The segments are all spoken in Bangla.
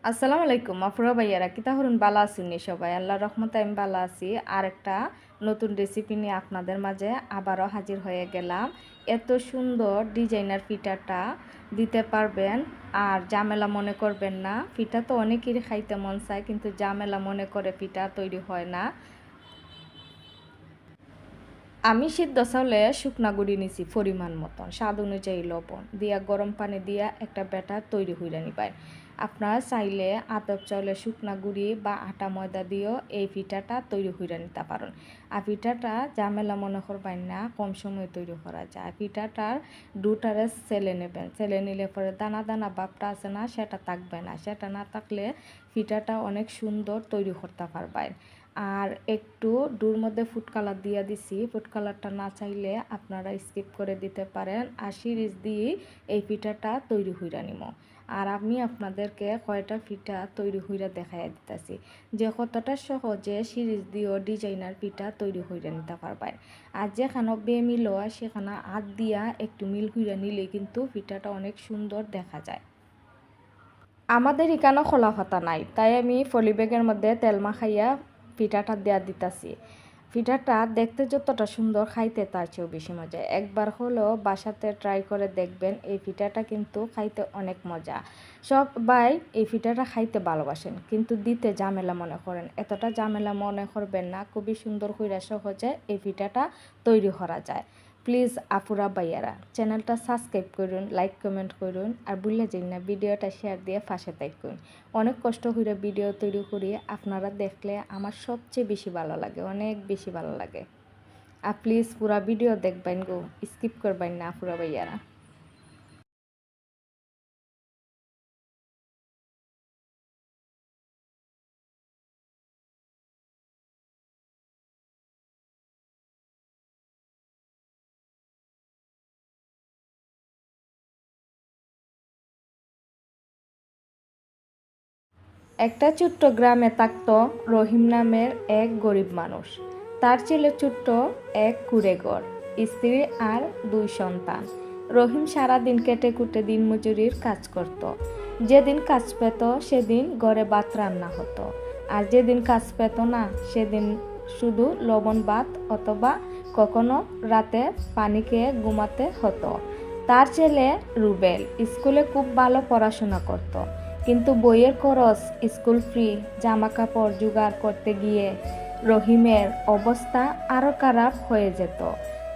আসসালামু আলাইকুম আফুরা ভাইয়ারা কিতা হরুন বালা আছেন সবাই আল্লাহর রহমতে আমি বালা আছি। আর একটা নতুন রেসিপি নিয়ে আপনাদের মাঝে আবারও হাজির হয়ে গেলাম। এত সুন্দর ডিজাইনার পিঠাটা দিতে পারবেন আর ঝামেলা মনে করবেন না। পিঠা তো অনেকেরই খাইতে মন চায়, কিন্তু ঝামেলা মনে করে পিঠা তৈরি হয় না। আমি সিদ্ধ চাউলে শুকনা গুঁড়ি নিছি পরিমাণ মতন, স্বাদ অনুযায়ী লবণ দিয়া গরম পানি দিয়া একটা ব্যাটার তৈরি হইয়া নিবেন। আপনারা চাইলে আতপ চাউলে শুকনা গুঁড়ি বা আটা ময়দা দিয়েও এই পিঠাটা তৈরি হইয়া নিতে পারেন। আর পিঠাটা ঝামেলা মনে করবেন না, কম সময়ে তৈরি করা যায়। পিঠাটার ডুটারে সেলে নেবেন, সেলে নিলে পরে দানা দানা ভাবটা আছে না, সেটা থাকবে না। সেটা না থাকলে পিঠাটা অনেক সুন্দর তৈরি করতে পারবেন। আর একটু ডুর মধ্যে ফুড কালার দিয়ে দিছি, ফুড কালারটা না চাইলে আপনারা স্কিপ করে দিতে পারেন। আর সিরিজ দিয়ে এই পিঠাটা তৈরি হইরা নিব। আর আমি আপনাদেরকে কয়টা পিঠা তৈরি হইরা দেখাই দিতেছি, যে কতটা সহজে সিরিজ দিয়েও ডিজাইনার পিঠা তৈরি হইরা নিতে পারবেন। আর যেখানে বেমিল হয় সেখানে হাত দিয়া একটু মিল হইরা নিলে কিন্তু পিঠাটা অনেক সুন্দর দেখা যায়। আমাদের এখানে খোলা পাতা নাই, তাই আমি ফলি ব্যাগের মধ্যে তেল মাখাইয়া পিঠাটা দেয়া দিতাছি। পিঠাটা দেখতে যতটা সুন্দর, খাইতে তার চেয়েও বেশি মজা। একবার হলেও বাসাতে ট্রাই করে দেখবেন, এই পিঠাটা কিন্তু খাইতে অনেক মজা। সবাই এই পিঠাটা খাইতে ভালোবাসেন, কিন্তু দিতে ঝামেলা মনে করেন। এতটা ঝামেলা মনে করবেন না, খুবই সুন্দর করে সহজে এই পিঠাটা তৈরি করা যায়। প্লিজ আপুরা ভাইয়ারা চ্যানেলটা সাবস্ক্রাইব করুন, লাইক কমেন্ট করুন, আর ভুলে যাই না ভিডিওটা শেয়ার দিয়ে পাশে থাকুন। অনেক কষ্ট করে ভিডিও তৈরি করি, আপনারা দেখলে আমার সবচেয়ে বেশি ভালো লাগে, অনেক বেশি ভালো লাগে। আর প্লিজ পুরা ভিডিও দেখবেন গো, স্কিপ করবেন না আপুরা ভাইয়ারা। একটা ছোট্ট গ্রামে থাকত রহিম নামের এক গরিব মানুষ। তার ছিল ছোট্ট এক কুঁড়েঘর, স্ত্রী আর দুই সন্তান। রহিম সারাদিন কেটে কুটে দিন মজুরির কাজ করত। যেদিন কাজ পেত সেদিন ঘরে ভাত রান্না হতো, আর যেদিন কাজ পেত না সেদিন শুধু লবণ ভাত অথবা কখনো রাতে পানি খেয়ে ঘুমাতে হতো। তার ছেলে রুবেল স্কুলে খুব ভালো পড়াশোনা করত, কিন্তু বইয়ের খরচ, স্কুল ফি, জামা কাপড় জোগাড় করতে গিয়ে রহিমের অবস্থা আরও খারাপ হয়ে যেত।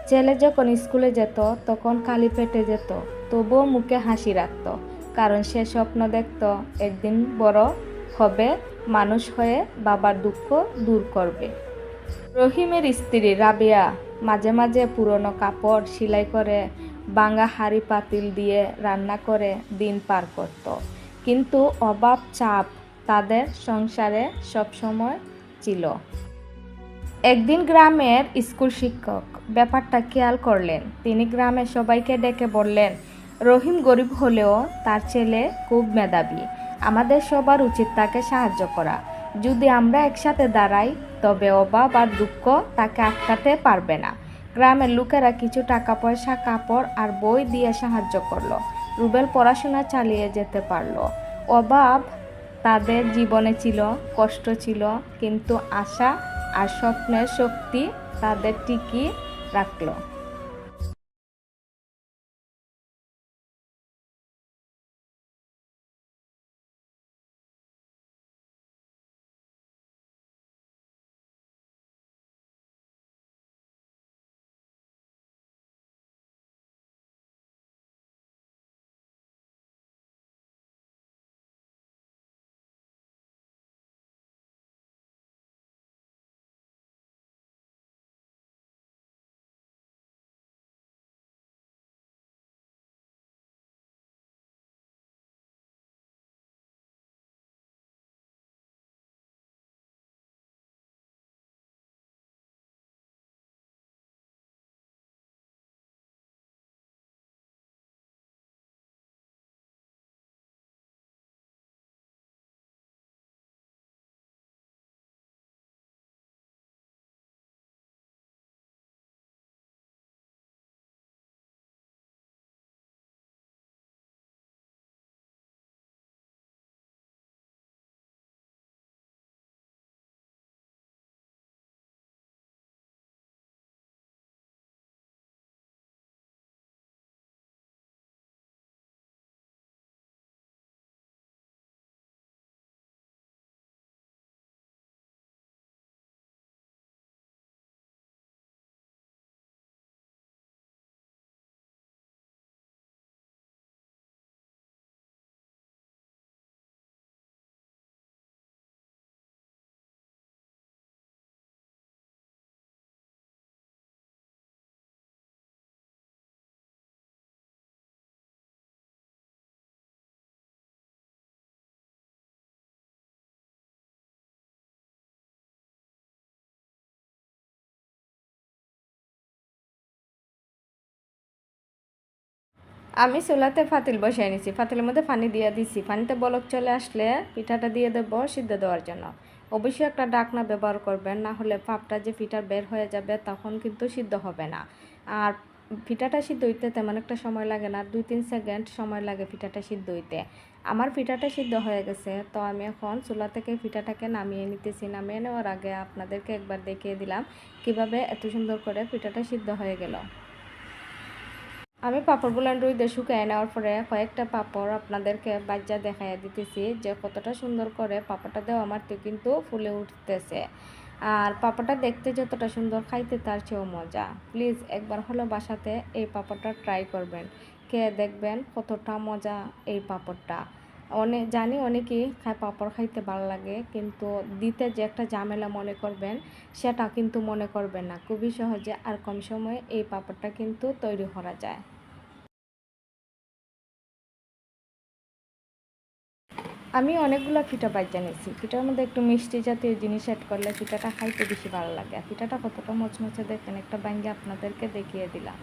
ছেলে যখন স্কুলে যেত তখন খালি পেটে যেত, তবুও মুখে হাসি রাখত, কারণ সে স্বপ্ন দেখত একদিন বড় হবে, মানুষ হয়ে বাবার দুঃখ দূর করবে। রহিমের স্ত্রী রাবেয়া মাঝে মাঝে পুরনো কাপড় সেলাই করে ভাঙা হাঁড়ি পাতিল দিয়ে রান্না করে দিন পার করত, কিন্তু অভাব চাপ তাদের সংসারে সবসময় ছিল। একদিন গ্রামের স্কুল শিক্ষক ব্যাপারটা খেয়াল করলেন। তিনি গ্রামের সবাইকে ডেকে বললেন, রহিম গরিব হলেও তার ছেলে খুব মেধাবী। আমাদের সবার উচিত তাকে সাহায্য করা। যদি আমরা একসাথে দাঁড়াই তবে অভাব আর দুঃখ তাকে আটকাতে পারবে না। গ্রামের লোকেরা কিছু টাকা পয়সা, কাপড় আর বই দিয়ে সাহায্য করলো। রুবেল পড়াশোনা চালিয়ে যেতে পারলো। অভাব তাদের জীবনে ছিল, কষ্ট ছিল, কিন্তু আশা আর স্বপ্নের শক্তি তাদের টিকিয়ে রাখলো। আমি চুলাতে ফাতিল বসাই নিছি, ফাতিলের মধ্যে পানি দিয়ে দিছি, পানিতে বলক চলে আসলে পিঠাটা দিয়ে দেবো সিদ্ধ দেওয়ার জন্য। অবশ্যই একটা ঢাকনা ব্যবহার করবেন, না হলে পাপটা যে পিঠার বের হয়ে যাবে তখন কিন্তু সিদ্ধ হবে না। আর পিঠাটা সিদ্ধ হইতে তেমন একটা সময় লাগে না, 2-3 সেকেন্ড সময় লাগে পিঠাটা সিদ্ধ হইতে। আমার পিঠাটা সিদ্ধ হয়ে গেছে, তো আমি এখন চুলা থেকে পিঠাটাকে নামিয়ে নিতেছি। নামিয়ে নেওয়ার আগে আপনাদেরকে একবার দেখিয়ে দিলাম কিভাবে এত সুন্দর করে পিঠাটা সিদ্ধ হয়ে গেল। আমি পাঁপড়গুলো রোদে শুকিয়ে নেওয়ার পরে কয়েকটা পাঁপড় আপনাদেরকে বাজ্যা দেখাইয়া দিতেছি যে কতটা সুন্দর করে পাঁপড়টা দেওয়া মারতে কিন্তু ফুলে উঠতেছে। আর পাঁপড়টা দেখতে যতটা সুন্দর, খাইতে তার চেয়েও মজা। প্লিজ একবার হলো বাসাতে এই পাঁপড়টা ট্রাই করবেন, খেয়ে দেখবেন কতটা মজা এই পাঁপড়টা। জানি অনেকেই পাঁপড় খাইতে ভালো লাগে, কিন্তু দিতে যে একটা ঝামেলা মনে করবেন সেটা কিন্তু মনে করবেন না। খুবই সহজে আর কম সময়ে এই পাঁপড়টা কিন্তু তৈরি করা যায়। আমি অনেকগুলো পিঠা বাজ্যা নিয়েছি। পিঠার মধ্যে একটু মিষ্টি জাতীয় জিনিস অ্যাড করলে পিঠাটা খাইতে বেশি ভালো লাগে। আর পিঠাটা কতটা মচমচে দেখেন, একটা ভাঙ্গে আপনাদেরকে দেখিয়ে দিলাম।